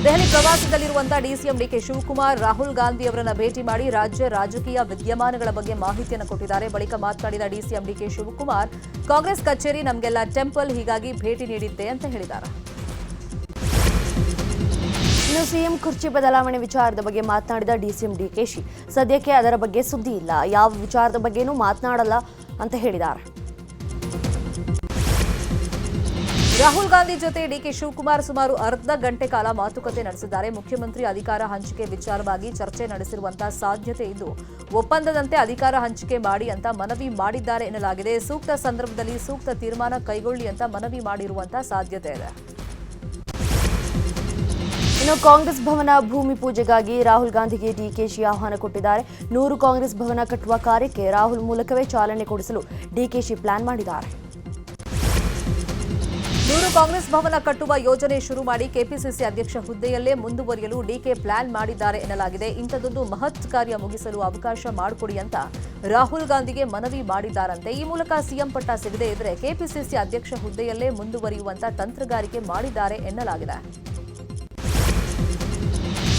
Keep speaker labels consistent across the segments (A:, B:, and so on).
A: Delhi ಪ್ರವಾಸದಲ್ಲಿರುವಂತಹ DCM DK Shivakumar Rahul Gandhi ಅವರನ್ನ ಭೇಟಿ ಮಾಡಿ ರಾಜ್ಯ ರಾಜಕೀಯ ವಿದ್ಯಮಾನಗಳ ಬಗ್ಗೆ ಮಾಹಿತಿಯನ್ನು ಕೊಟ್ಟಿದ್ದಾರೆ. ಬಳಿಕ ಮಾತನಾಡಿದ ಡಿಸಿಎಂ ಡಿಕೆ ಶಿವಕುಮಾರ್, ಕಾಂಗ್ರೆಸ್ ಕಚೇರಿ ನಮಗೆಲ್ಲ ಟೆಂಪಲ್, ಹೀಗಾಗಿ ಭೇಟಿ ನೀಡಿದ್ದೆ ಅಂತ ಹೇಳಿದ್ದಾರೆ.
B: ಇನ್ನು ಸಿಎಂ ಕುರ್ಚಿ ಬದಲಾವಣೆ ವಿಚಾರದ ಬಗ್ಗೆ ಮಾತನಾಡಿದ ಡಿಸಿಎಂ ಡಿಕೆಶಿ, ಸದ್ಯಕ್ಕೆ ಅದರ ಬಗ್ಗೆ ಸುದ್ದಿ ಇಲ್ಲ, ಯಾವ ವಿಚಾರದ ಬಗ್ಗೆನೂ ಮಾತನಾಡಲ್ಲ ಅಂತ ಹೇಳಿದ್ದಾರೆ.
A: ರಾಹುಲ್ ಗಾಂಧಿ ಜೊತೆ ಡಿಕೆ ಶಿವಕುಮಾರ್ ಸುಮಾರು ಅರ್ಧ ಗಂಟೆ ಕಾಲ ಮಾತುಕತೆ ನಡೆಸಿದ್ದಾರೆ. ಮುಖ್ಯಮಂತ್ರಿ ಅಧಿಕಾರ ಹಂಚಿಕೆ ವಿಚಾರವಾಗಿ ಚರ್ಚೆ ನಡೆಸಿರುವಂತಹ ಸಾಧ್ಯತೆ ಇದ್ದು, ಒಪ್ಪಂದದಂತೆ ಅಧಿಕಾರ ಹಂಚಿಕೆ ಮಾಡಿ ಅಂತ ಮನವಿ ಮಾಡಿದ್ದಾರೆ ಎನ್ನಲಾಗಿದೆ. ಸೂಕ್ತ ಸಂದರ್ಭದಲ್ಲಿ ಸೂಕ್ತ ತೀರ್ಮಾನ ಕೈಗೊಳ್ಳಿ ಅಂತ ಮನವಿ ಮಾಡಿರುವಂತಹ ಸಾಧ್ಯತೆ ಇದೆ.
B: ಇನ್ನು ಕಾಂಗ್ರೆಸ್ ಭವನ ಭೂಮಿ ಪೂಜೆಗಾಗಿ ರಾಹುಲ್ ಗಾಂಧಿಗೆ ಡಿಕೆಶಿ ಆಹ್ವಾನ ಕೊಟ್ಟಿದ್ದಾರೆ. 100 ಕಾಂಗ್ರೆಸ್ ಭವನ ಕಟ್ಟುವ ಕಾರ್ಯಕ್ಕೆ ರಾಹುಲ್ ಮೂಲಕವೇ ಚಾಲನೆ ಕೊಡಿಸಲು ಡಿಕೆಶಿ ಪ್ಲಾನ್ ಮಾಡಿದ್ದಾರೆ.
A: 100 ಕಾಂಗ್ರೆಸ್ ಭವನ ಕಟ್ಟುವ ಯೋಜನೆ ಶುರು ಮಾಡಿ ಕೆಪಿಸಿಸಿ ಅಧ್ಯಕ್ಷ ಹುದ್ದೆಯಲ್ಲೇ ಮುಂದುವರಿಯಲು ಡಿಕೆ ಪ್ಲಾನ್ ಮಾಡಿದ್ದಾರೆ ಎನ್ನಲಾಗಿದೆ. ಇಂಥದ್ದೊಂದು ಮಹತ್ ಕಾರ್ಯ ಮುಗಿಸಲು ಅವಕಾಶ ಮಾಡಿಕೊಡಿ ಅಂತ ರಾಹುಲ್ ಗಾಂಧಿಗೆ ಮನವಿ ಮಾಡಿದ್ದಾರಂತೆ. ಈ ಮೂಲಕ ಸಿಎಂ ಪಟ್ಟ ಸಿಗದೇ ಇದ್ರೆ ಕೆಪಿಸಿಸಿ ಅಧ್ಯಕ್ಷ ಹುದ್ದೆಯಲ್ಲೇ ಮುಂದುವರಿಯುವಂತ ತಂತ್ರಗಾರಿಕೆ ಮಾಡಿದ್ದಾರೆ ಎನ್ನಲಾಗಿದೆ.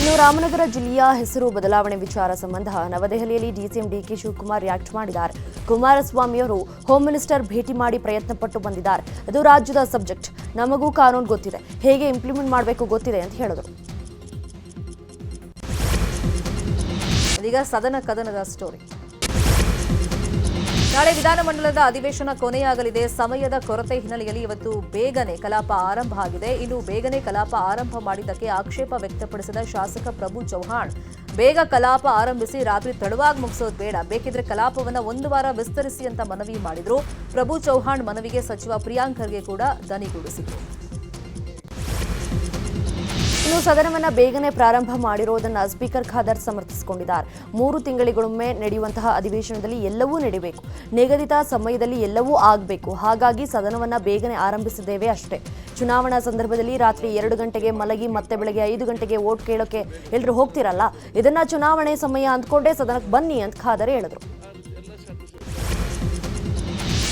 B: ಇನ್ನು ರಾಮನಗರ ಜಿಲ್ಲೆಯ ಹೆಸರು ಬದಲಾವಣೆ ವಿಚಾರ ಸಂಬಂಧ ನವದೆಹಲಿಯಲ್ಲಿ ಡಿಸಿಎಂ ಡಿಕೆ ಶಿವಕುಮಾರ್ ರಿಯಾಕ್ಟ್ ಮಾಡಿದ್ದಾರೆ. ಕುಮಾರಸ್ವಾಮಿಯವರು ಹೋಮ್ ಮಿನಿಸ್ಟರ್ ಭೇಟಿ ಮಾಡಿ ಪ್ರಯತ್ನ ಪಟ್ಟು ಬಂದಿದ್ದಾರೆ. ಅದು ರಾಜ್ಯದ ಸಬ್ಜೆಕ್ಟ್, ನಮಗೂ ಕಾನೂನು ಗೊತ್ತಿದೆ, ಹೇಗೆ ಇಂಪ್ಲಿಮೆಂಟ್ ಮಾಡಬೇಕು ಗೊತ್ತಿದೆ ಅಂತ ಹೇಳಿದರು.
A: ಇದೀಗ ಸದನ ಕದನದ ಸ್ಟೋರಿ. ನಾಳೆ ವಿಧಾನಮಂಡಲದ ಅಧಿವೇಶನ ಕೊನೆಯಾಗಲಿದೆ. ಸಮಯದ ಕೊರತೆ ಹಿನ್ನೆಲೆಯಲ್ಲಿ ಇವತ್ತು ಬೇಗನೆ ಕಲಾಪ ಆರಂಭ ಆಗಿದೆ. ಇನ್ನು ಬೇಗನೆ ಕಲಾಪ ಆರಂಭ ಮಾಡಿದ್ದಕ್ಕೆ ಆಕ್ಷೇಪ ವ್ಯಕ್ತಪಡಿಸಿದ ಶಾಸಕ ಪ್ರಭು ಚೌಹಾಣ್, ಬೇಗ ಕಲಾಪ ಆರಂಭಿಸಿ ರಾತ್ರಿ ತಡವಾಗಿ ಮುಗಿಸೋದು ಬೇಡ, ಬೇಕಿದ್ರೆ ಕಲಾಪವನ್ನು 1 ವಾರ ವಿಸ್ತರಿಸಿ ಅಂತ ಮನವಿ ಮಾಡಿದ್ರು. ಪ್ರಭು ಚೌಹಾಣ್ ಮನವಿಗೆ ಸಚಿವ ಪ್ರಿಯಾಂಕ್ ಖರ್ಗೆ ಕೂಡ ದನಿಗೂಡಿಸಿದರು.
B: ಇನ್ನು ಸದನವನ್ನ ಬೇಗನೆ ಪ್ರಾರಂಭ ಮಾಡಿರುವುದನ್ನು ಸ್ಪೀಕರ್ ಖಾದರ್ ಸಮರ್ಥಿಸಿಕೊಂಡಿದ್ದಾರೆ. 3 ತಿಂಗಳಿಗೊಮ್ಮೆ ನಡೆಯುವಂತಹ ಅಧಿವೇಶನದಲ್ಲಿ ಎಲ್ಲವೂ ನಡೆಯಬೇಕು, ನಿಗದಿತ ಸಮಯದಲ್ಲಿ ಎಲ್ಲವೂ ಆಗಬೇಕು. ಹಾಗಾಗಿ ಸದನವನ್ನ ಬೇಗನೆ ಆರಂಭಿಸಿದ್ದೇವೆ ಅಷ್ಟೇ. ಚುನಾವಣಾ ಸಂದರ್ಭದಲ್ಲಿ ರಾತ್ರಿ 2 ಗಂಟೆಗೆ ಮಲಗಿ ಮತ್ತೆ ಬೆಳಗ್ಗೆ 5 ಗಂಟೆಗೆ ವೋಟ್ ಕೇಳೋಕೆ ಎಲ್ಲರೂ ಹೋಗ್ತಿರಲ್ಲ, ಇದನ್ನ ಚುನಾವಣೆ ಸಮಯ ಅಂದ್ಕೊಂಡೇ ಸದನಕ್ಕೆ ಬನ್ನಿ ಅಂತ ಖಾದರ್ ಹೇಳಿದ್ರು.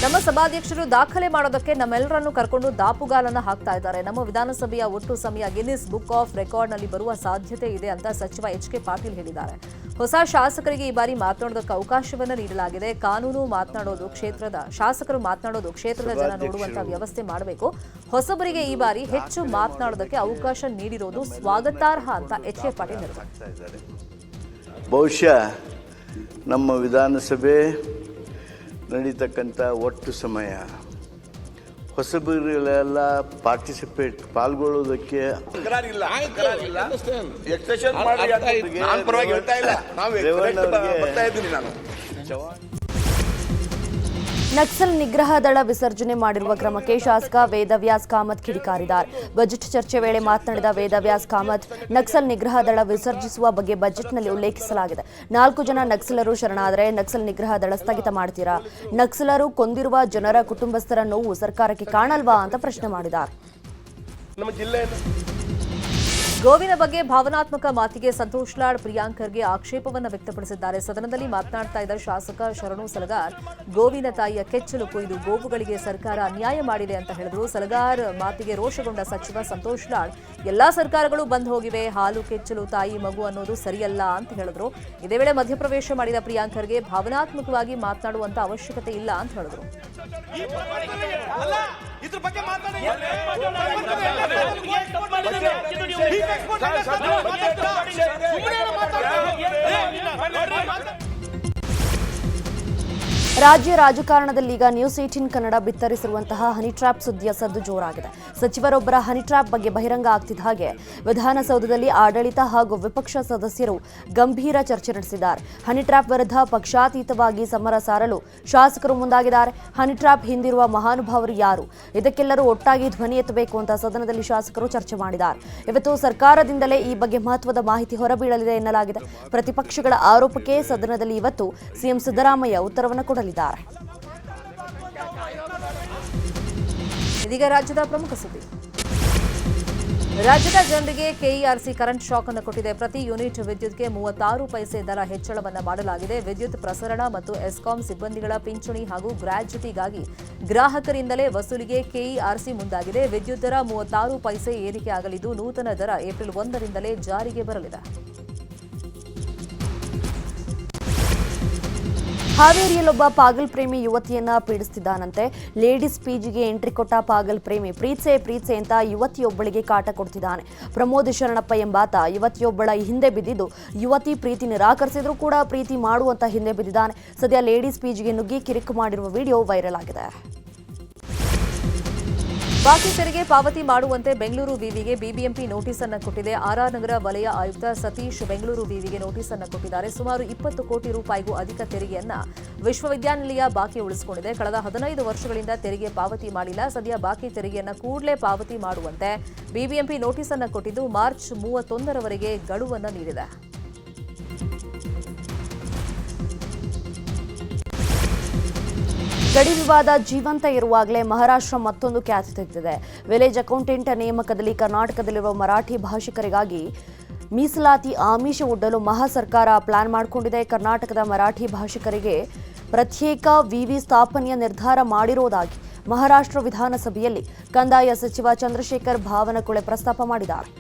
A: ನಮ್ಮ ಸಭಾಧ್ಯಕ್ಷರು ದಾಖಲೆ ಮಾಡೋದಕ್ಕೆ ನಮ್ಮೆಲ್ಲರನ್ನು ಕರ್ಕೊಂಡು ದಾಪುಗಾಲನ್ನ ಹಾಕ್ತಾ ಇದ್ದಾರೆ. ನಮ್ಮ ವಿಧಾನಸಭೆಯ ಒಟ್ಟು ಸಮಯ ಗಿನ್ನಿಸ್ ಬುಕ್ ಆಫ್ ರೆಕಾರ್ಡ್ನಲ್ಲಿ ಬರುವ ಸಾಧ್ಯತೆ ಇದೆ ಅಂತ ಸಚಿವ ಎಚ್.ಕೆ. ಪಾಟೀಲ್ ಹೇಳಿದ್ದಾರೆ. ಹೊಸ ಶಾಸಕರಿಗೆ ಈ ಬಾರಿ ಮಾತನಾಡೋದಕ್ಕೆ ಅವಕಾಶವನ್ನು ನೀಡಲಾಗಿದೆ. ಕಾನೂನು ಮಾತನಾಡೋದು ಕ್ಷೇತ್ರದ ಶಾಸಕರು ಮಾತನಾಡೋದು ಕ್ಷೇತ್ರದ ಜನ ನೋಡುವಂತ ವ್ಯವಸ್ಥೆ ಮಾಡಬೇಕು. ಹೊಸಬರಿಗೆ ಈ ಬಾರಿ ಹೆಚ್ಚು ಮಾತನಾಡೋದಕ್ಕೆ ಅವಕಾಶ ನೀಡಿರೋದು ಸ್ವಾಗತಾರ್ಹ ಅಂತ ಎಚ್.ಕೆ. ಪಾಟೀಲ್ ಹೇಳಿದ್ದಾರೆ.
C: ಬಹುಶಃ ನಮ್ಮ ವಿಧಾನಸಭೆ ನಡೀತಕ್ಕಂಥ ಒಟ್ಟು ಸಮಯ ಹೊಸಬರಿಗೆಲ್ಲ ಪಾಲ್ಗೊಳ್ಳೋದಕ್ಕೆ
B: ನಕ್ಸಲ್ ನಿಗ್ರಹ ದಳ ವಿಸರ್ಜನೆ ಮಾಡಿರುವ ಕ್ರಮಕ್ಕೆ ಶಾಸಕ ವೇದವ್ಯಾಸ್ ಕಾಮತ್ ಕಿಡಿಕಾರಿದ್ದಾರೆ. ಬಜೆಟ್ ಚರ್ಚೆ ವೇಳೆ ಮಾತನಾಡಿದ ವೇದವ್ಯಾಸ್ ಕಾಮತ್, ನಕ್ಸಲ್ ನಿಗ್ರಹ ದಳ ವಿಸರ್ಜಿಸುವ ಬಗ್ಗೆ ಬಜೆಟ್ನಲ್ಲಿ ಉಲ್ಲೇಖಿಸಲಾಗಿದೆ. 4 ಜನ ನಕ್ಸಲರು ಶರಣಾದರೆ ನಕ್ಸಲ್ ನಿಗ್ರಹ ದಳ ಸ್ಥಗಿತ ಮಾಡ್ತೀರಾ? ನಕ್ಸಲರು ಕೊಂದಿರುವ ಜನರ ಕುಟುಂಬಸ್ಥರ ನೋವು ಸರ್ಕಾರಕ್ಕೆ ಕಾಣಲ್ವಾ ಅಂತ ಪ್ರಶ್ನೆ ಮಾಡಿದ್ದಾರೆ.
A: ಗೋವಿನ ಬಗ್ಗೆ ಭಾವನಾತ್ಮಕ ಮಾತಿಗೆ ಸಂತೋಷ್ ಲಾಡ್ ಪ್ರಿಯಾಂಕ್ ಖರ್ಗೆ ಆಕ್ಷೇಪವನ್ನು ವ್ಯಕ್ತಪಡಿಸಿದ್ದಾರೆ. ಸದನದಲ್ಲಿ ಮಾತನಾಡ್ತಾ ಇದ್ದ ಶಾಸಕ ಶರಣು ಸಲಗಾರ್, ಗೋವಿನ ತಾಯಿಯ ಕೆಚ್ಚಲು ಕೊಯ್ದು ಗೋವುಗಳಿಗೆ ಸರ್ಕಾರ ಅನ್ಯಾಯ ಮಾಡಿದೆ ಅಂತ ಹೇಳಿದ್ರು. ಸಲಗಾರ್ ಮಾತಿಗೆ ರೋಷಗೊಂಡ ಸಚಿವ ಸಂತೋಷ್ ಲಾಡ್, ಎಲ್ಲಾ ಸರ್ಕಾರಗಳು ಬಂದ್ ಹೋಗಿವೆ, ಹಾಲು ಕೆಚ್ಚಲು ತಾಯಿ ಮಗು ಅನ್ನೋದು ಸರಿಯಲ್ಲ ಅಂತ ಹೇಳಿದ್ರು. ಇದೇ ವೇಳೆ ಮಧ್ಯಪ್ರವೇಶ ಮಾಡಿದ ಪ್ರಿಯಾಂಕ್ ಖರ್ಗೆ ಭಾವನಾತ್ಮಕವಾಗಿ ಮಾತನಾಡುವಂತ ಅವಶ್ಯಕತೆ ಇಲ್ಲ ಅಂತ ಹೇಳಿದ್ರು.
B: ರಾಜ್ಯ ರಾಜಕಾರಣದಲ್ಲೀಗ ನ್ಯೂಸ್ 18 ಕನ್ನಡ ಬಿತ್ತರಿಸಿರುವಂತಹ ಹನಿ ಟ್ರ್ಯಾಪ್ ಸುದ್ದಿಯ ಸದ್ದು ಜೋರಾಗಿದೆ. ಸಚಿವರೊಬ್ಬರ ಹನಿ ಟ್ರ್ಯಾಪ್ ಬಗ್ಗೆ ಬಹಿರಂಗ ಆಗ್ತಿದ್ದ ಹಾಗೆ ವಿಧಾನಸೌಧದಲ್ಲಿ ಆಡಳಿತ ಹಾಗೂ ವಿಪಕ್ಷ ಸದಸ್ಯರು ಗಂಭೀರ ಚರ್ಚೆ ನಡೆಸಿದ್ದಾರೆ. ಹನಿ ಟ್ರ್ಯಾಪ್ ವಿರುದ್ಧ ಪಕ್ಷಾತೀತವಾಗಿ ಸಮರ ಸಾರಲು ಶಾಸಕರು ಮುಂದಾಗಿದ್ದಾರೆ. ಹನಿ ಟ್ರ್ಯಾಪ್ ಹಿಂದಿರುವ ಮಹಾನುಭಾವರು ಯಾರು? ಇದಕ್ಕೆಲ್ಲರೂ ಒಟ್ಟಾಗಿ ಧ್ವನಿ ಎತ್ತಬೇಕು ಅಂತ ಸದನದಲ್ಲಿ ಶಾಸಕರು ಚರ್ಚೆ ಮಾಡಿದ್ದಾರೆ. ಇವತ್ತು ಸರ್ಕಾರದಿಂದಲೇ ಈ ಬಗ್ಗೆ ಮಹತ್ವದ ಮಾಹಿತಿ ಹೊರಬೀಳಲಿದೆ ಎನ್ನಲಾಗಿದೆ. ಪ್ರತಿಪಕ್ಷಗಳ ಆರೋಪಕ್ಕೆ ಸದನದಲ್ಲಿ ಇವತ್ತು ಸಿಎಂ ಸಿದ್ದರಾಮಯ್ಯ ಉತ್ತರವನ್ನು ಕೊಡಲಿದ್ದಾರೆ.
A: ಇದೀಗ ರಾಜ್ಯದ ಪ್ರಮುಖ ಸುದ್ದಿ. ರಾಜ್ಯದ ಜನರಿಗೆ ಕೆಇಆರ್ಸಿ ಕರೆಂಟ್ ಶಾಕ್ ಅನ್ನು ಕೊಟ್ಟಿದೆ. ಪ್ರತಿ ಯೂನಿಟ್ ವಿದ್ಯುತ್ಗೆ 36 ಪೈಸೆ ದರ ಹೆಚ್ಚಳವನ್ನು ಮಾಡಲಾಗಿದೆ. ವಿದ್ಯುತ್ ಪ್ರಸರಣ ಮತ್ತು ಎಸ್ಕಾಂ ಸಿಬ್ಬಂದಿಗಳ ಪಿಂಚಣಿ ಹಾಗೂ ಗ್ರಾಚ್ಯುಟಿಗಾಗಿ ಗ್ರಾಹಕರಿಂದಲೇ ವಸೂಲಿಗೆ ಕೆಇಆರ್ಸಿ ಮುಂದಾಗಿದೆ. ವಿದ್ಯುತ್ ದರ 36 ಪೈಸೆ ಏರಿಕೆ ಆಗಲಿದ್ದು, ನೂತನ ದರ ಏಪ್ರಿಲ್ 1ರಿಂದಲೇ ಜಾರಿಗೆ ಬರಲಿದೆ.
B: ಹಾವೇರಿಯಲ್ಲೊಬ್ಬ ಪಾಗಲ್ ಪ್ರೇಮಿ ಯುವತಿಯನ್ನ ಪೀಡಿಸುತ್ತಿದ್ದಾನಂತೆ. ಲೇಡೀಸ್ ಪೀಜಿಗೆ ಎಂಟ್ರಿ ಕೊಟ್ಟ ಪಾಗಲ್ ಪ್ರೇಮಿ ಪ್ರೀತ್ಸೆ ಅಂತ ಯುವತಿಯೊಬ್ಬಳಿಗೆ ಕಾಟ ಕೊಡ್ತಿದ್ದಾನೆ. ಪ್ರಮೋದ್ ಶರಣಪ್ಪ ಎಂಬಾತ ಯುವತಿಯೊಬ್ಬಳ ಹಿಂದೆ ಬಿದ್ದಿದ್ದು, ಯುವತಿ ಪ್ರೀತಿ ನಿರಾಕರಿಸಿದ್ರೂ ಕೂಡ ಪ್ರೀತಿ ಮಾಡುವಂತ ಹಿಂದೆ ಬಿದ್ದಿದ್ದಾನೆ. ಸದ್ಯ ಲೇಡೀಸ್ ಪೀಜಿಗೆ ನುಗ್ಗಿ ಕಿರಿಕು ಮಾಡಿರುವ ವಿಡಿಯೋ ವೈರಲ್ ಆಗಿದೆ.
A: ಬಾಕಿ ತೆರಿಗೆ ಪಾವತಿ ಮಾಡುವಂತೆ ಬೆಂಗಳೂರು ವಿವಿಗೆ ಬಿಬಿಎಂಪಿ ನೋಟಿಸ್ ಅನ್ನು ಕೊಟ್ಟಿದೆ. ಆರ್ಆರ್ ನಗರ ವಲಯ ಆಯುಕ್ತ ಸತೀಶ್ ಬೆಂಗಳೂರು ವಿವಿಗೆ ನೋಟಿಸ್ ಅನ್ನು ಕೊಟ್ಟಿದ್ದಾರೆ. ಸುಮಾರು 20 ಕೋಟಿ ರೂಪಾಯಿಗೂ ಅಧಿಕ ತೆರಿಗೆಯನ್ನ ವಿಶ್ವವಿದ್ಯಾನಿಲಯ ಬಾಕಿ ಉಳಿಸಿಕೊಂಡಿದೆ. ಕಳೆದ 15 ವರ್ಷಗಳಿಂದ ತೆರಿಗೆ ಪಾವತಿ ಮಾಡಿಲ್ಲ. ಸದ್ಯ ಬಾಕಿ ತೆರಿಗೆಯನ್ನ ಕೂಡಲೇ ಪಾವತಿ ಮಾಡುವಂತೆ ಬಿಬಿಎಂಪಿ ನೋಟಿಸ್ ಅನ್ನು ಕೊಟ್ಟಿದ್ದು, ಮಾರ್ಚ್ 31ರವರೆಗೆ ಗಡುವನ್ನು ನೀಡಿದೆ.
B: ಗಡಿ ವಿವಾದ ಜೀವಂತ ಇರುವಾಗಲೇ ಮಹಾರಾಷ್ಟ್ರ ಮತ್ತೊಂದು ಖ್ಯಾತಿ ತೆಗೆದಿದೆ. ವಿಲೇಜ್ ಅಕೌಂಟೆಂಟ್ ನೇಮಕದಲ್ಲಿ ಕರ್ನಾಟಕದಲ್ಲಿರುವ ಮರಾಠಿ ಭಾಷಿಕರಿಗಾಗಿ ಮೀಸಲಾತಿ ಆಮಿಷ ಒಡ್ಡಲು ಮಹಾ ಸರ್ಕಾರ ಪ್ಲಾನ್ ಮಾಡಿಕೊಂಡಿದೆ. ಕರ್ನಾಟಕದ ಮರಾಠಿ ಭಾಷಿಕರಿಗೆ ಪ್ರತ್ಯೇಕ ವಿವಿ ಸ್ಥಾಪನೆಯ ನಿರ್ಧಾರ ಮಾಡಿರುವುದಾಗಿ ಮಹಾರಾಷ್ಟ್ರ ವಿಧಾನಸಭೆಯಲ್ಲಿ ಕಂದಾಯ ಸಚಿವ ಚಂದ್ರಶೇಖರ್ ಬಾವನಕುಳೆ ಪ್ರಸ್ತಾಪ ಮಾಡಿದ್ದಾರೆ.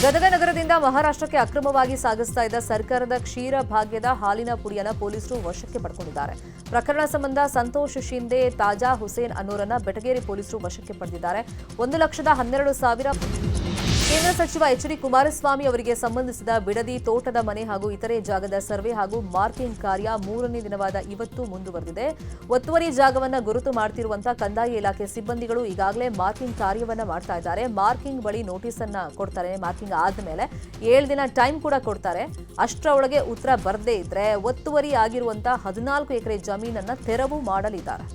A: ಗದಗ ನಗರದಿಂದ ಮಹಾರಾಷ್ಟ್ರಕ್ಕೆ ಅಕ್ರಮವಾಗಿ ಸಾಗಿಸ್ತಾ ಇದ್ದ ಸರ್ಕಾರದ ಕ್ಷೀರ ಭಾಗ್ಯದ ಹಾಲಿನ ಪುಡಿಯನ್ನು ಪೊಲೀಸರು ವಶಕ್ಕೆ ಪಡೆದುಕೊಂಡಿದ್ದಾರೆ. ಪ್ರಕರಣ ಸಂಬಂಧ ಸಂತೋಷ್ ಶಿಂದೆ, ತಾಜಾ ಹುಸೇನ್ ಅನ್ನೋರನ್ನ ಬೆಟಗೇರಿ ಪೊಲೀಸರು ವಶಕ್ಕೆ ಪಡೆದಿದ್ದಾರೆ. 1,12,000 ಕೇಂದ್ರ ಸಚಿವ ಎಚ್.ಡಿ. ಕುಮಾರಸ್ವಾಮಿ ಅವರಿಗೆ ಸಂಬಂಧಿಸಿದ ಬಿಡದಿ ತೋಟದ ಮನೆ ಹಾಗೂ ಇತರೆ ಜಾಗದ ಸರ್ವೆ ಹಾಗೂ ಮಾರ್ಕಿಂಗ್ ಕಾರ್ಯ 3ನೇ ದಿನವಾದ ಇವತ್ತು ಮುಂದುವರೆದಿದೆ. ಒತ್ತುವರಿ ಜಾಗವನ್ನು ಗುರುತು ಮಾಡುತ್ತಿರುವಂತಹ ಕಂದಾಯ ಇಲಾಖೆ ಸಿಬ್ಬಂದಿಗಳು ಈಗಾಗಲೇ ಮಾರ್ಕಿಂಗ್ ಕಾರ್ಯವನ್ನ ಮಾಡ್ತಾ ಇದ್ದಾರೆ. ಮಾರ್ಕಿಂಗ್ ಬಳಿ ನೋಟಿಸ್ ಅನ್ನ ಕೊಡ್ತಾರೆ. ಮಾರ್ಕಿಂಗ್ ಆದ್ಮೇಲೆ 7 ದಿನ ಟೈಮ್ ಕೂಡ ಕೊಡ್ತಾರೆ. ಅಷ್ಟರೊಳಗೆ ಉತ್ತರ ಬರದೇ ಇದ್ರೆ ಒತ್ತುವರಿ ಆಗಿರುವಂತಹ 14 ಎಕರೆ ಜಮೀನನ್ನ ತೆರವು ಮಾಡಲಿದ್ದಾರೆ.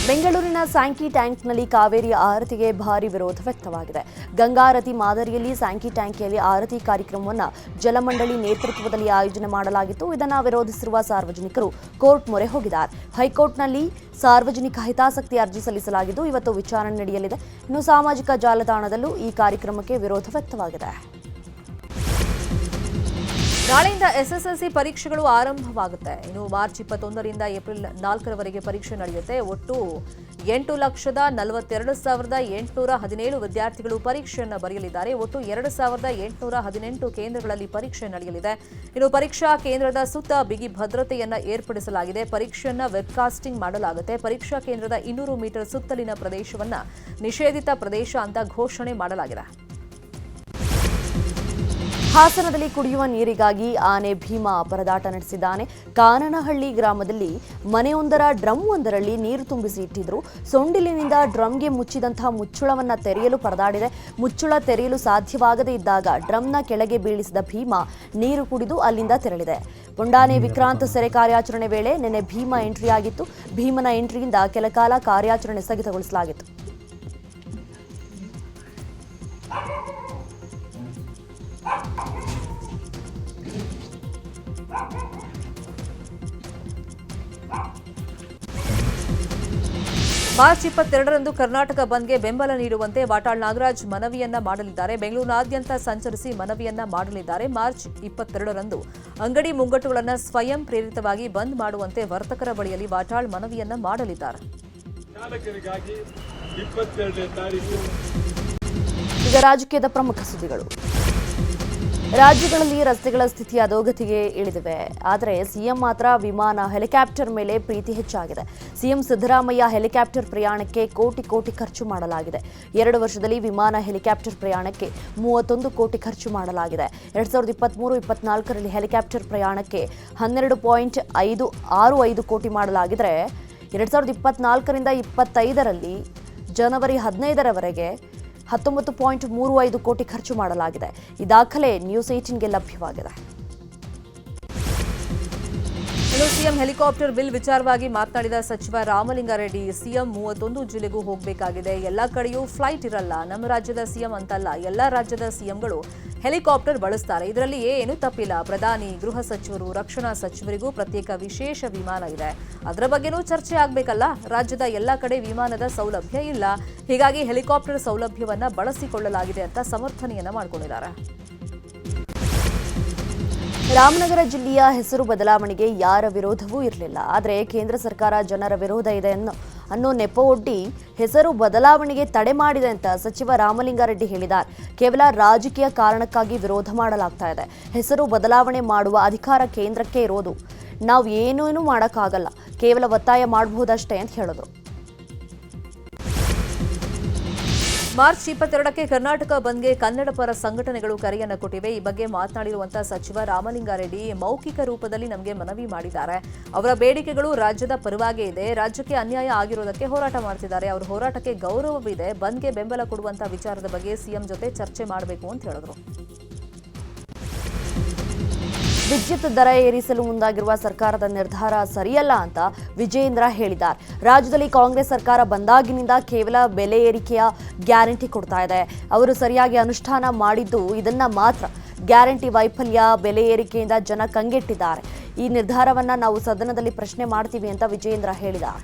B: ಬೆಂಗಳೂರಿನ ಸ್ಯಾಂಕಿ ಟ್ಯಾಂಕ್ನಲ್ಲಿ ಕಾವೇರಿ ಆರತಿಗೆ ಭಾರಿ ವಿರೋಧ ವ್ಯಕ್ತವಾಗಿದೆ. ಗಂಗಾರತಿ ಮಾದರಿಯಲ್ಲಿ ಸ್ಯಾಂಕಿ ಟ್ಯಾಂಕಿಯಲ್ಲಿ ಆರತಿ ಕಾರ್ಯಕ್ರಮವನ್ನು ಜಲಮಂಡಳಿ ನೇತೃತ್ವದಲ್ಲಿ ಆಯೋಜನೆ ಮಾಡಲಾಗಿತ್ತು. ಇದನ್ನು ವಿರೋಧಿಸಿರುವ ಸಾರ್ವಜನಿಕರು ಕೋರ್ಟ್ ಮೊರೆ ಹೋಗಿದ್ದಾರೆ. ಹೈಕೋರ್ಟ್ನಲ್ಲಿ ಸಾರ್ವಜನಿಕ ಹಿತಾಸಕ್ತಿ ಅರ್ಜಿ ಸಲ್ಲಿಸಲಾಗಿದ್ದು, ಇವತ್ತು ವಿಚಾರಣೆ ನಡೆಯಲಿದೆ. ಇನ್ನು ಸಾಮಾಜಿಕ ಜಾಲತಾಣದಲ್ಲೂ ಈ ಕಾರ್ಯಕ್ರಮಕ್ಕೆ ವಿರೋಧ ವ್ಯಕ್ತವಾಗಿದೆ.
A: ನಾಳೆಯಿಂದ ಎಸ್ಎಸ್ಎಲ್ಸಿ ಪರೀಕ್ಷೆಗಳು ಆರಂಭವಾಗುತ್ತೆ. ಇನ್ನು ಮಾರ್ಚ್ 21ರಿಂದ ಏಪ್ರಿಲ್ 4ರವರೆಗೆ ಪರೀಕ್ಷೆ ನಡೆಯುತ್ತೆ. ಒಟ್ಟು 8,42,817 ವಿದ್ಯಾರ್ಥಿಗಳು ಪರೀಕ್ಷೆಯನ್ನು ಬರೆಯಲಿದ್ದಾರೆ. ಒಟ್ಟು 2,818 ಕೇಂದ್ರಗಳಲ್ಲಿ ಪರೀಕ್ಷೆ ನಡೆಯಲಿದೆ. ಇನ್ನು ಪರೀಕ್ಷಾ ಕೇಂದ್ರದ ಸುತ್ತ ಬಿಗಿ ಭದ್ರತೆಯನ್ನು ಏರ್ಪಡಿಸಲಾಗಿದೆ. ಪರೀಕ್ಷೆಯನ್ನು ವೆಬ್ಕಾಸ್ಟಿಂಗ್ ಮಾಡಲಾಗುತ್ತೆ. ಪರೀಕ್ಷಾ ಕೇಂದ್ರದ 200 ಮೀಟರ್ ಸುತ್ತಲಿನ ಪ್ರದೇಶವನ್ನು ನಿಷೇಧಿತ ಪ್ರದೇಶ ಅಂತ ಘೋಷಣೆ ಮಾಡಲಾಗಿದೆ.
B: ಹಾಸನದಲ್ಲಿ ಕುಡಿಯುವ ನೀರಿಗಾಗಿ ಆನೆ ಭೀಮಾ ಪರದಾಟ ನಡೆಸಿದ್ದಾನೆ. ಕಾನನಹಳ್ಳಿ ಗ್ರಾಮದಲ್ಲಿ ಮನೆಯೊಂದರ ಡ್ರಮ್ ಒಂದರಲ್ಲಿ ನೀರು ತುಂಬಿಸಿ ಇಟ್ಟಿದ್ರು. ಸೊಂಡಿಲಿನಿಂದ ಡ್ರಮ್ಗೆ ಮುಚ್ಚಿದಂತಹ ಮುಚ್ಚಳವನ್ನು ತೆರೆಯಲು ಪರದಾಡಿದೆ. ಮುಚ್ಚಳ ತೆರೆಯಲು ಸಾಧ್ಯವಾಗದೇ ಇದ್ದಾಗ ಡ್ರಮ್ನ ಕೆಳಗೆ ಬೀಳಿಸಿದ ಭೀಮಾ ನೀರು ಕುಡಿದು ಅಲ್ಲಿಂದ ತೆರಳಿದೆ. ಪೊಂಡಾನೆ ವಿಕ್ರಾಂತ್ ಸೆರೆ ಕಾರ್ಯಾಚರಣೆ ವೇಳೆ ನಿನ್ನೆ ಭೀಮಾ ಎಂಟ್ರಿಯಾಗಿತ್ತು. ಭೀಮನ ಎಂಟ್ರಿಯಿಂದ ಕೆಲಕಾಲ ಕಾರ್ಯಾಚರಣೆ ಸ್ಥಗಿತಗೊಳಿಸಲಾಗಿತ್ತು.
A: ಮಾರ್ಚ್ 22ರಂದು ಕರ್ನಾಟಕ ಬಂದ್ಗೆ ಬೆಂಬಲ ನೀಡುವಂತೆ ವಾಟಾಳ್ ನಾಗರಾಜ್ ಮನವಿಯನ್ನ ಮಾಡಲಿದ್ದಾರೆ. ಬೆಂಗಳೂರಿನಾದ್ಯಂತ ಸಂಚರಿಸಿ ಮನವಿಯನ್ನ ಮಾಡಲಿದ್ದಾರೆ. ಮಾರ್ಚ್ 22ರಂದು ಅಂಗಡಿ ಮುಂಗಟ್ಟುಗಳನ್ನು ಸ್ವಯಂ ಪ್ರೇರಿತವಾಗಿ ಬಂದ್ ಮಾಡುವಂತೆ ವರ್ತಕರ ಬಳಿಯಲ್ಲಿ ವಾಟಾಳ್ ಮನವಿಯನ್ನ ಮಾಡಲಿದ್ದಾರೆ.
B: ಈಗ ರಾಜಕೀಯದ ಪ್ರಮುಖ ಸುದ್ದಿಗಳು. ರಾಜ್ಯಗಳಲ್ಲಿ ರಸ್ತೆಗಳ ಸ್ಥಿತಿ ಅಧೋಗತಿಗೆ ಇಳಿದಿವೆ. ಆದರೆ ಸಿಎಂ ಮಾತ್ರ ವಿಮಾನ, ಹೆಲಿಕಾಪ್ಟರ್ ಮೇಲೆ ಪ್ರೀತಿ ಹೆಚ್ಚಾಗಿದೆ. ಸಿಎಂ ಸಿದ್ದರಾಮಯ್ಯ ಹೆಲಿಕಾಪ್ಟರ್ ಪ್ರಯಾಣಕ್ಕೆ ಕೋಟಿ ಖರ್ಚು ಮಾಡಲಾಗಿದೆ. 2 ವರ್ಷದಲ್ಲಿ ವಿಮಾನ, ಹೆಲಿಕಾಪ್ಟರ್ ಪ್ರಯಾಣಕ್ಕೆ 31 ಕೋಟಿ ಖರ್ಚು ಮಾಡಲಾಗಿದೆ. 2023-24ರಲ್ಲಿ ಹೆಲಿಕಾಪ್ಟರ್ ಪ್ರಯಾಣಕ್ಕೆ 12.565 ಕೋಟಿ ಮಾಡಲಾಗಿದ್ದರೆ 2024ರಿಂದ 25ರಲ್ಲಿ ಜನವರಿ 15ರವರೆಗೆ 19.35 ಕೋಟಿ ಖರ್ಚು ಮಾಡಲಾಗಿದೆ. ಈ ದಾಖಲೆ ನ್ಯೂಸ್ 18ಗೆ ಲಭ್ಯವಾಗಿದೆ.
A: ಸಿಎಂ ಹೆಲಿಕಾಪ್ಟರ್ ಬಿಲ್ ವಿಚಾರವಾಗಿ ಮಾತನಾಡಿದ ಸಚಿವ ರಾಮಲಿಂಗಾರೆಡ್ಡಿ, ಸಿಎಂ 31 ಜಿಲ್ಲೆಗೂ ಹೋಗಬೇಕಾಗಿದೆ. ಎಲ್ಲ ಕಡೆಯೂ ಫ್ಲೈಟ್ ಇರಲ್ಲ. ನಮ್ಮ ರಾಜ್ಯದ ಸಿಎಂ ಅಂತಲ್ಲ, ಎಲ್ಲ ರಾಜ್ಯದ ಸಿಎಂಗಳು ಹೆಲಿಕಾಪ್ಟರ್ ಬಳಸ್ತಾರೆ. ಇದರಲ್ಲಿ ಏನು ತಪ್ಪಿಲ್ಲ. ಪ್ರಧಾನಿ, ಗೃಹ ಸಚಿವರು, ರಕ್ಷಣಾ ಸಚಿವರಿಗೂ ಪ್ರತ್ಯೇಕ ವಿಶೇಷ ವಿಮಾನ ಇದೆ. ಅದರ ಬಗ್ಗೆನೂ ಚರ್ಚೆ ಆಗಬೇಕಲ್ಲ. ರಾಜ್ಯದ ಎಲ್ಲ ಕಡೆ ವಿಮಾನದ ಸೌಲಭ್ಯ ಇಲ್ಲ, ಹೀಗಾಗಿ ಹೆಲಿಕಾಪ್ಟರ್ ಸೌಲಭ್ಯವನ್ನ ಬಳಸಿಕೊಳ್ಳಲಾಗಿದೆ ಅಂತ ಸಮರ್ಥನೆಯನ್ನ ಮಾಡಿಕೊಂಡಿದ್ದಾರೆ.
B: ರಾಮನಗರ ಜಿಲ್ಲೆಯ ಹೆಸರು ಬದಲಾವಣೆಗೆ ಯಾರ ವಿರೋಧವೂ ಇರಲಿಲ್ಲ. ಆದರೆ ಕೇಂದ್ರ ಸರ್ಕಾರ ಜನರ ವಿರೋಧ ಇದೆ ಅನ್ನೋ ನೆಪ ಒಡ್ಡಿ ಹೆಸರು ಬದಲಾವಣೆಗೆ ತಡೆ ಮಾಡಿದೆ ಅಂತ ಸಚಿವ ರಾಮಲಿಂಗಾರೆಡ್ಡಿ ಹೇಳಿದ್ದಾರೆ. ಕೇವಲ ರಾಜಕೀಯ ಕಾರಣಕ್ಕಾಗಿ ವಿರೋಧ ಮಾಡಲಾಗ್ತಾ ಇದೆ. ಹೆಸರು ಬದಲಾವಣೆ ಮಾಡುವ ಅಧಿಕಾರ ಕೇಂದ್ರಕ್ಕೆ ಇರೋದು. ನಾವು ಏನೇನೂ ಮಾಡೋಕ್ಕಾಗಲ್ಲ, ಕೇವಲ ಒತ್ತಾಯ ಮಾಡಬಹುದಷ್ಟೇ ಅಂತ ಹೇಳಿದ್ರು.
A: ಮಾರ್ಚ್ 22ಕ್ಕೆ ಕರ್ನಾಟಕ ಬಂದ್ಗೆ ಕನ್ನಡ ಪರ ಸಂಘಟನೆಗಳು ಕರೆಯನ್ನು ಕೊಟ್ಟಿವೆ. ಈ ಬಗ್ಗೆ ಮಾತನಾಡಿರುವಂತಹ ಸಚಿವ ರಾಮಲಿಂಗಾರೆಡ್ಡಿ ಮೌಖಿಕ ರೂಪದಲ್ಲಿ ನಮಗೆ ಮನವಿ ಮಾಡಿದ್ದಾರೆ. ಅವರ ಬೇಡಿಕೆಗಳು ರಾಜ್ಯದ ಪರವಾಗೇ ಇದೆ. ರಾಜ್ಯಕ್ಕೆ ಅನ್ಯಾಯ ಆಗಿರೋದಕ್ಕೆ ಹೋರಾಟ ಮಾಡ್ತಿದ್ದಾರೆ. ಅವರ ಹೋರಾಟಕ್ಕೆ ಗೌರವವಿದೆ. ಬಂದ್ಗೆ ಬೆಂಬಲ ಕೊಡುವಂತಹ ವಿಚಾರದ ಬಗ್ಗೆ ಸಿಎಂ ಜೊತೆ ಚರ್ಚೆ ಮಾಡಬೇಕು ಅಂತ ಹೇಳಿದ್ರು.
B: ವಿದ್ಯುತ್ ದರ ಏರಿಸಲು ಮುಂದಾಗಿರುವ ಸರ್ಕಾರದ ನಿರ್ಧಾರ ಸರಿಯಲ್ಲ ಅಂತ ವಿಜಯೇಂದ್ರ ಹೇಳಿದ್ದಾರೆ. ರಾಜ್ಯದಲ್ಲಿ ಕಾಂಗ್ರೆಸ್ ಸರ್ಕಾರ ಬಂದಾಗಿನಿಂದ ಕೇವಲ ಬೆಲೆ ಏರಿಕೆಯ ಗ್ಯಾರಂಟಿ ಕೊಡ್ತಾ ಇದೆ. ಅವರು ಸರಿಯಾಗಿ ಅನುಷ್ಠಾನ ಮಾಡಿದ್ದು ಇದನ್ನ ಮಾತ್ರ. ಗ್ಯಾರಂಟಿ ವೈಫಲ್ಯ, ಬೆಲೆ ಏರಿಕೆಯಿಂದ ಜನ ಕಂಗೆಟ್ಟಿದ್ದಾರೆ. ಈ ನಿರ್ಧಾರವನ್ನ ನಾವು ಸದನದಲ್ಲಿ ಪ್ರಶ್ನೆ ಮಾಡ್ತೀವಿ ಅಂತ ವಿಜಯೇಂದ್ರ ಹೇಳಿದ್ದಾರೆ.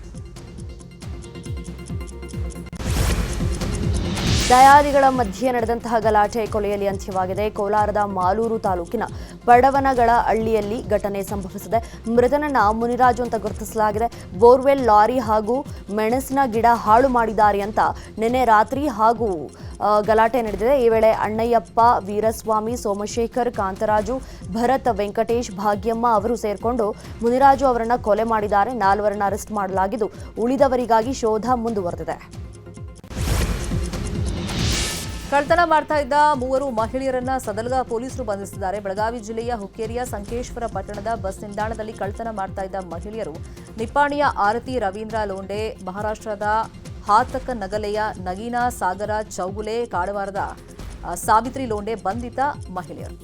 B: ದಯಾದಿಗಳ ಮಧ್ಯೆ ನಡೆದಂತಹ ಗಲಾಟೆ ಕೊಲೆಯಲ್ಲಿ ಅಂತ್ಯವಾಗಿದೆ. ಕೋಲಾರದ ಮಾಲೂರು ತಾಲೂಕಿನ ಬಡವನಗಳ ಹಳ್ಳಿಯಲ್ಲಿ ಘಟನೆ ಸಂಭವಿಸಿದೆ. ಮೃತನನ್ನ ಮುನಿರಾಜು ಅಂತ ಗುರುತಿಸಲಾಗಿದೆ. ಬೋರ್ವೆಲ್, ಲಾರಿ ಹಾಗೂ ಮೆಣಸಿನ ಗಿಡ ಹಾಳು ಮಾಡಿದ್ದಾರೆ ಅಂತ ನಿನ್ನೆ ರಾತ್ರಿ ಹಾಗೂ ಗಲಾಟೆ ನಡೆದಿದೆ. ಈ ವೇಳೆ ಅಣ್ಣಯ್ಯಪ್ಪ, ವೀರಸ್ವಾಮಿ, ಸೋಮಶೇಖರ್, ಕಾಂತರಾಜು, ಭರತ್, ವೆಂಕಟೇಶ್, ಭಾಗ್ಯಮ್ಮ ಅವರು ಸೇರ್ಕೊಂಡು ಮುನಿರಾಜು ಅವರನ್ನ ಕೊಲೆ ಮಾಡಿದ್ದಾರೆ. 4 ಅರೆಸ್ಟ್ ಮಾಡಲಾಗಿದ್ದು ಉಳಿದವರಿಗಾಗಿ ಶೋಧ ಮುಂದುವರೆದಿದೆ.
A: ಕಳ್ತನ ಮಾಡ್ತಾ ಇದ್ದ 3 ಮಹಿಳೆಯರನ್ನ ಸದಲಗ ಪೊಲೀಸರು ಬಂಧಿಸಿದ್ದಾರೆ. ಬೆಳಗಾವಿ ಜಿಲ್ಲೆಯ ಹುಕ್ಕೇರಿಯ ಸಂಕೇಶ್ವರ ಪಟ್ಟಣದ ಬಸ್ ನಿಲ್ದಾಣದಲ್ಲಿ ಕಳ್ತನ ಮಾಡ್ತಾ ಇದ್ದ ಮಹಿಳೆಯರು ನಿಪ್ಪಾಣಿಯ ಆರತಿ, ರವೀಂದ್ರ ಲೋಂಡೆ, ಮಹಾರಾಷ್ಟ್ರದ ಹಾತಕ ನಗಲೆಯ ನಗೀನಾ ಸಾಗರ ಚೌಗುಲೆ, ಕಾಡವಾರದ ಸಾವಿತ್ರಿ ಲೋಂಡೆ ಬಂಧಿತ ಮಹಿಳೆಯರು.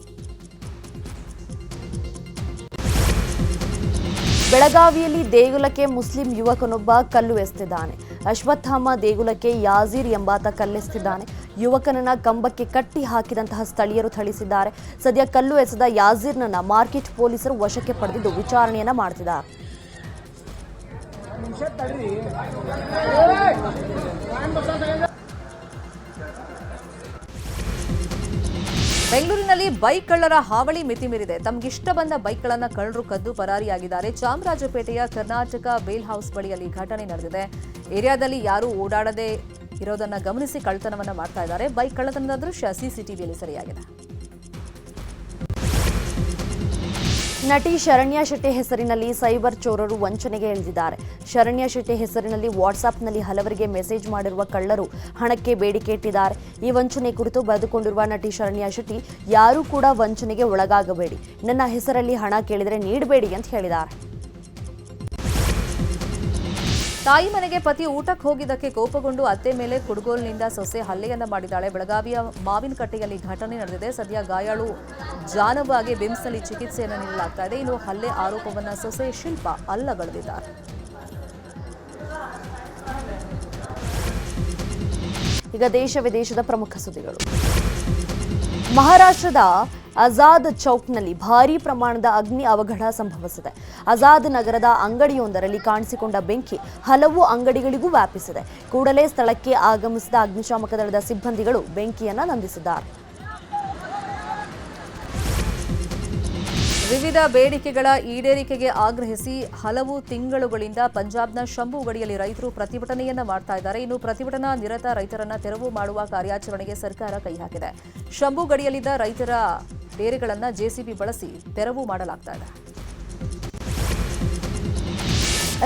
B: ಬೆಳಗಾವಿಯಲ್ಲಿ ದೇಗುಲಕ್ಕೆ ಮುಸ್ಲಿಂ ಯುವಕನೊಬ್ಬ ಕಲ್ಲು ಎಸೆದಿದ್ದಾನೆ. ಅಶ್ವತ್ಥಾಮ ದೇಗುಲಕ್ಕೆ ಯಾಜೀರ್ ಎಂಬಾತ ಕಲ್ಲೆಸೆದಿದ್ದಾನೆ. ಯುವಕನನ್ನ ಕಂಬಕ್ಕೆ ಕಟ್ಟಿ ಹಾಕಿದಂತಹ ಸ್ಥಳೀಯರು ಥಳಿಸಿದ್ದಾರೆ. ಸದ್ಯ ಕಲ್ಲು ಎಸೆದ ಯಾಜೀರ್ನನ್ನ ಮಾರ್ಕೆಟ್ ಪೊಲೀಸರು ವಶಕ್ಕೆ ಪಡೆದಿದ್ದು ವಿಚಾರಣೆಯನ್ನ ಮಾಡ್ತಿದ್ದಾರೆ.
A: ಬೆಂಗಳೂರಿನಲ್ಲಿ ಬೈಕ್ ಕಳ್ಳರ ಹಾವಳಿ ಮಿತಿ ಮೀರಿದೆ. ತಮಗಿಷ್ಟ ಬಂದ ಬೈಕ್ಗಳನ್ನು ಕಳ್ಳರು ಕದ್ದು ಪರಾರಿಯಾಗಿದ್ದಾರೆ. ಚಾಮರಾಜಪೇಟೆಯ ಕರ್ನಾಟಕ ಬೇಲ್ ಹೌಸ್ ಬಳಿಯಲ್ಲಿ ಘಟನೆ ನಡೆದಿದೆ. ಏರಿಯಾದಲ್ಲಿ ಯಾರೂ ಓಡಾಡದೆ ಇರೋದನ್ನ ಗಮನಿಸಿ ಕಳ್ಳತನವನ್ನ ಮಾಡ್ತಾ ಇದ್ದಾರೆ. ಬೈಕ್ ಕಳ್ಳತನದ ದೃಶ್ಯ ಸಿಸಿಟಿವಿಯಲ್ಲಿ ಸೆರೆಯಾಗಿದೆ.
B: ನಟಿ ಶರಣ್ಯ ಶೆಟ್ಟಿ ಹೆಸರಿನಲ್ಲಿ ಸೈಬರ್ ಚೋರರು ವಂಚನೆಗೆ ಇಳಿದಿದ್ದಾರೆ. ಶರಣ್ಯ ಶೆಟ್ಟಿ ಹೆಸರಿನಲ್ಲಿ ವಾಟ್ಸಾಪ್ನಲ್ಲಿ ಹಲವರಿಗೆ ಮೆಸೇಜ್ ಮಾಡಿರುವ ಕಳ್ಳರು ಹಣಕ್ಕೆ ಬೇಡಿಕೆ ಇಟ್ಟಿದ್ದಾರೆ. ಈ ವಂಚನೆ ಕುರಿತು ಬರೆದುಕೊಂಡಿರುವ ನಟಿ ಶರಣ್ಯ ಶೆಟ್ಟಿ, ಯಾರೂ ಕೂಡ ವಂಚನೆಗೆ ಒಳಗಾಗಬೇಡಿ, ನನ್ನ ಹೆಸರಲ್ಲಿ ಹಣ ಕೇಳಿದರೆ ನೀಡಬೇಡಿ ಅಂತ ಹೇಳಿದ್ದಾರೆ.
A: ತಾಯಿ ಮನೆಗೆ ಪತಿ ಊಟಕ್ಕೆ ಹೋಗಿದ್ದಕ್ಕೆ ಕೋಪಗೊಂಡು ಅತ್ತೆ ಮೇಲೆ ಕುಡುಗೋಲಿನಿಂದ ಸೊಸೆ ಹಲ್ಲೆಯನ್ನ ಮಾಡಿದ್ದಾಳೆ. ಬೆಳಗಾವಿಯ ಮಾವಿನಕಟ್ಟೆಯಲ್ಲಿ ಘಟನೆ ನಡೆದಿದೆ. ಸದ್ಯ ಗಾಯಾಳು ಜಾನವಾಗಿ ಬಿಮ್ಸ್ನಲ್ಲಿ ಚಿಕಿತ್ಸೆಯನ್ನು ನೀಡಲಾಗ್ತಾ ಇದೆ. ಇನ್ನು ಹಲ್ಲೆ ಆರೋಪವನ್ನ ಸೊಸೆ ಶಿಲ್ಪ ಅಲ್ಲಗಳೆದಿದ್ದಾರೆ.
B: ಈಗ ದೇಶ ವಿದೇಶದ ಪ್ರಮುಖ ಸುದ್ದಿಗಳು. ಮಹಾರಾಷ್ಟ್ರದ ಆಜಾದ್ ಚೌಕ್ನಲ್ಲಿ ಭಾರೀ ಪ್ರಮಾಣದ ಅಗ್ನಿ ಅವಘಡ ಸಂಭವಿಸಿದೆ. ಆಜಾದ್ ನಗರದ ಅಂಗಡಿಯೊಂದರಲ್ಲಿ ಕಾಣಿಸಿಕೊಂಡ ಬೆಂಕಿ ಹಲವು ಅಂಗಡಿಗಳಿಗೂ ವ್ಯಾಪಿಸಿದೆ. ಕೂಡಲೇ ಸ್ಥಳಕ್ಕೆ ಆಗಮಿಸಿದ ಅಗ್ನಿಶಾಮಕ ದಳದ ಸಿಬ್ಬಂದಿಗಳು ಬೆಂಕಿಯನ್ನು ನಂದಿಸಿದ್ದಾರೆ.
A: ವಿವಿಧ ಬೇಡಿಕೆಗಳ ಈಡೇರಿಕೆಗೆ ಆಗ್ರಹಿಸಿ ಹಲವು ತಿಂಗಳುಗಳಿಂದ ಪಂಜಾಬ್ನ ಶಂಭು ಗಡಿಯಲ್ಲಿ ರೈತರು ಪ್ರತಿಭಟನೆಯನ್ನ ಮಾಡ್ತಾ ಇದ್ದಾರೆ. ಇನ್ನು ಪ್ರತಿಭಟನಾ ನಿರತ ರೈತರನ್ನ ತೆರವು ಮಾಡುವ ಕಾರ್ಯಾಚರಣೆಗೆ ಸರ್ಕಾರ ಕೈ ಹಾಕಿದೆ. ಶಂಭು ಗಡಿಯಲ್ಲಿದ್ದ ರೈತರ ಡೇರೆಗಳನ್ನು ಜೆಸಿಬಿ ಬಳಸಿ ತೆರವು ಮಾಡಲಾಗ್ತಾ ಇದೆ.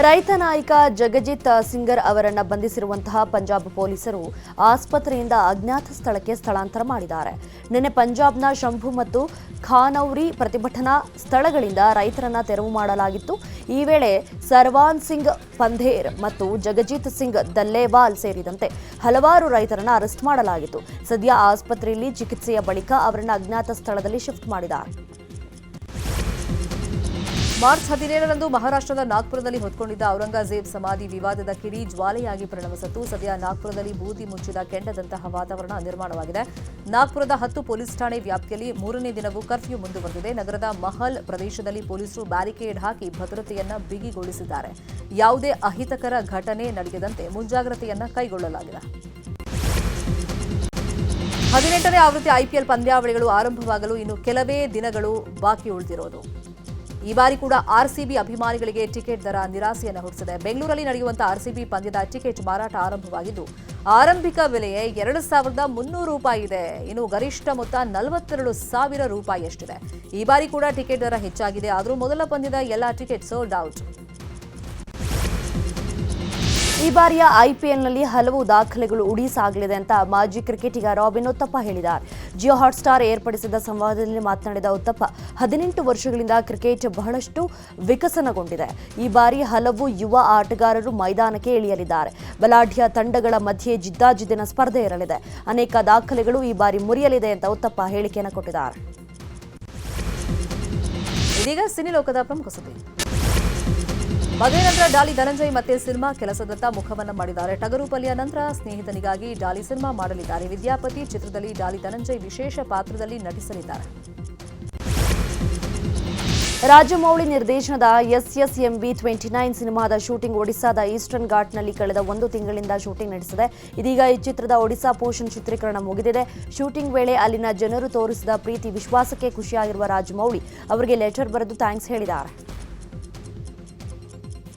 B: ರೈತ ನಾಯಕ ಜಗಜಿತ್ ಸಿಂಗರ್ ಅವರನ್ನು ಬಂಧಿಸಿರುವಂತಹ ಪಂಜಾಬ್ ಪೊಲೀಸರು ಆಸ್ಪತ್ರೆಯಿಂದ ಅಜ್ಞಾತ ಸ್ಥಳಕ್ಕೆ ಸ್ಥಳಾಂತರ ಮಾಡಿದ್ದಾರೆ. ನಿನ್ನೆ ಪಂಜಾಬ್ನ ಶಂಭು ಮತ್ತು ಖಾನೌರಿ ಪ್ರತಿಭಟನಾ ಸ್ಥಳಗಳಿಂದ ರೈತರನ್ನ ತೆರವು ಮಾಡಲಾಗಿತ್ತು. ಈ ವೇಳೆ ಸರ್ವಾನ್ ಸಿಂಗ್ ಪಂಧೇರ್ ಮತ್ತು ಜಗಜಿತ್ ಸಿಂಗ್ ದಲ್ಲೇವಾಲ್ ಸೇರಿದಂತೆ ಹಲವಾರು ರೈತರನ್ನ ಅರೆಸ್ಟ್ ಮಾಡಲಾಗಿತ್ತು. ಸದ್ಯ ಆಸ್ಪತ್ರೆಯಲ್ಲಿ ಚಿಕಿತ್ಸೆಯ ಬಳಿಕ ಅವರನ್ನು ಅಜ್ಞಾತ ಸ್ಥಳದಲ್ಲಿ ಶಿಫ್ಟ್ ಮಾಡಿದ್ದಾರೆ.
A: ಮಾರ್ಚ್ 17ರಂದು ಮಹಾರಾಷ್ಟ್ರದ ನಾಗ್ಪುರದಲ್ಲಿ ಹೊತ್ಕೊಂಡಿದ್ದ ಔರಂಗಜೇಬ್ ಸಮಾಧಿ ವಿವಾದದ ಕಿಡಿ ಜ್ವಾಲೆಯಾಗಿ ಪರಿಣಮಿಸಿತ್ತು. ಸದ್ಯ ನಾಗ್ಪುರದಲ್ಲಿ ಬೂದಿ ಮುಚ್ಚಿದ ಕೆಂಡದಂತಹ ವಾತಾವರಣ ನಿರ್ಮಾಣವಾಗಿದೆ. ನಾಗ್ಪುರದ 10 ಪೊಲೀಸ್ ಠಾಣೆ ವ್ಯಾಪ್ತಿಯಲ್ಲಿ 3ನೇ ದಿನವೂ ಕರ್ಫ್ಯೂ ಮುಂದುವರೆದಿದೆ. ನಗರದ ಮಹಲ್ ಪ್ರದೇಶದಲ್ಲಿ ಪೊಲೀಸರು ಬ್ಯಾರಿಕೇಡ್ ಹಾಕಿ ಭದ್ರತೆಯನ್ನ ಬಿಗಿಗೊಳಿಸಿದ್ದಾರೆ. ಯಾವುದೇ ಅಹಿತಕರ ಘಟನೆ ನಡೆಯದಂತೆ ಮುಂಜಾಗ್ರತೆಯನ್ನ ಕೈಗೊಳ್ಳಲಾಗಿದೆ. 18ನೇ ಆವೃತ್ತಿ ಐಪಿಎಲ್ ಪಂದ್ಯಾವಳಿಗಳು ಆರಂಭವಾಗಲು ಇನ್ನು ಕೆಲವೇ ದಿನಗಳು ಬಾಕಿ ಉಳಿದಿರೋದು. ಈ ಬಾರಿ ಕೂಡ ಆರ್ಸಿಬಿ ಅಭಿಮಾನಿಗಳಿಗೆ ಟಿಕೆಟ್ ದರ ನಿರಾಸೆಯನ್ನು ಹುಟ್ಟಿಸಿದೆ. ಬೆಂಗಳೂರಲ್ಲಿ ನಡೆಯುವಂತಹ ಆರ್ಸಿಬಿ ಪಂದ್ಯದ ಟಿಕೆಟ್ ಮಾರಾಟ ಆರಂಭವಾಗಿದ್ದು ಆರಂಭಿಕ ಬೆಲೆಯೇ 2,300 ರೂಪಾಯಿ ಇದೆ. ಇನ್ನು ಗರಿಷ್ಠ ಮೊತ್ತ 42,000 ರೂಪಾಯಿಯಷ್ಟಿದೆ. ಈ ಬಾರಿ ಕೂಡ ಟಿಕೆಟ್ ದರ ಹೆಚ್ಚಾಗಿದೆ. ಆದರೂ ಮೊದಲ ಪಂದ್ಯದ ಎಲ್ಲ ಟಿಕೆಟ್ ಸೋಲ್ಡ್ ಔಟ್.
B: ಈ ಬಾರಿಯ ಐಪಿಎಲ್ನಲ್ಲಿ ಹಲವು ದಾಖಲೆಗಳು ಉಡಿಸಾಗಲಿದೆ ಅಂತ ಮಾಜಿ ಕ್ರಿಕೆಟಿಗ ರಾಬಿನ್ ಉತ್ತಪ್ಪ ಹೇಳಿದ್ದಾರೆ. ಜಿಯೋ ಹಾಟ್ಸ್ಟಾರ್ ಏರ್ಪಡಿಸಿದ ಸಂವಾದದಲ್ಲಿ ಮಾತನಾಡಿದ ಉತ್ತಪ್ಪ, 18 ವರ್ಷಗಳಿಂದ ಕ್ರಿಕೆಟ್ ಬಹಳಷ್ಟು ವಿಕಸನಗೊಂಡಿದೆ. ಈ ಬಾರಿ ಹಲವು ಯುವ ಆಟಗಾರರು ಮೈದಾನಕ್ಕೆ ಇಳಿಯಲಿದ್ದಾರೆ. ಬಲಾಢ್ಯ ತಂಡಗಳ ಮಧ್ಯೆ ಜಿದ್ದಾಜಿದ್ದಿನ ಸ್ಪರ್ಧೆ ಇರಲಿದೆ. ಅನೇಕ ದಾಖಲೆಗಳು ಈ ಬಾರಿ ಮುರಿಯಲಿದೆ ಅಂತ ಉತ್ತಪ್ಪ ಹೇಳಿಕೆಯನ್ನು ಕೊಟ್ಟಿದ್ದಾರೆ.
A: ಇದೀಗ ಸಿನಿ ಲೋಕದ ಪ್ರಮುಖ ಸುದ್ದಿ. ಮದುವೆ ನಂತರ ಡಾಲಿ ಧನಂಜಯ್ ಮತ್ತೆ ಸಿನಿಮಾ ಕೆಲಸದತ್ತ ಮುಖವನ್ನ ಮಾಡಿದ್ದಾರೆ. ಟಗರುಪಲ್ಲಿಯ ನಂತರ ಸ್ನೇಹಿತನಿಗಾಗಿ ಡಾಲಿ ಸಿನಿಮಾ ಮಾಡಲಿದ್ದಾರೆ. ವಿದ್ಯಾಪತಿ ಚಿತ್ರದಲ್ಲಿ ಡಾಲಿ ಧನಂಜಯ್ ವಿಶೇಷ ಪಾತ್ರದಲ್ಲಿ ನಟಿಸಲಿದ್ದಾರೆ.
B: ರಾಜಮೌಳಿ ನಿರ್ದೇಶನದ SSMB 29 ಸಿನಿಮಾದ ಶೂಟಿಂಗ್ ಒಡಿಶಾದ ಈಸ್ಟರ್ನ್ ಘಾಟ್ನಲ್ಲಿ ಕಳೆದ 1 ತಿಂಗಳಿಂದ ಶೂಟಿಂಗ್ ನಡೆಸಿದೆ. ಇದೀಗ ಈ ಚಿತ್ರದ ಒಡಿಶಾ ಪೋರ್ಷನ್ ಚಿತ್ರೀಕರಣ ಮುಗಿದಿದೆ. ಶೂಟಿಂಗ್ ವೇಳೆ ಅಲ್ಲಿನ ಜನರು ತೋರಿಸಿದ ಪ್ರೀತಿ ವಿಶ್ವಾಸಕ್ಕೆ ಖುಷಿಯಾಗಿರುವ ರಾಜಮೌಳಿ ಅವರಿಗೆ ಲೆಟರ್ ಬರೆದು ಥ್ಯಾಂಕ್ಸ್ ಹೇಳಿದ್ದಾರೆ.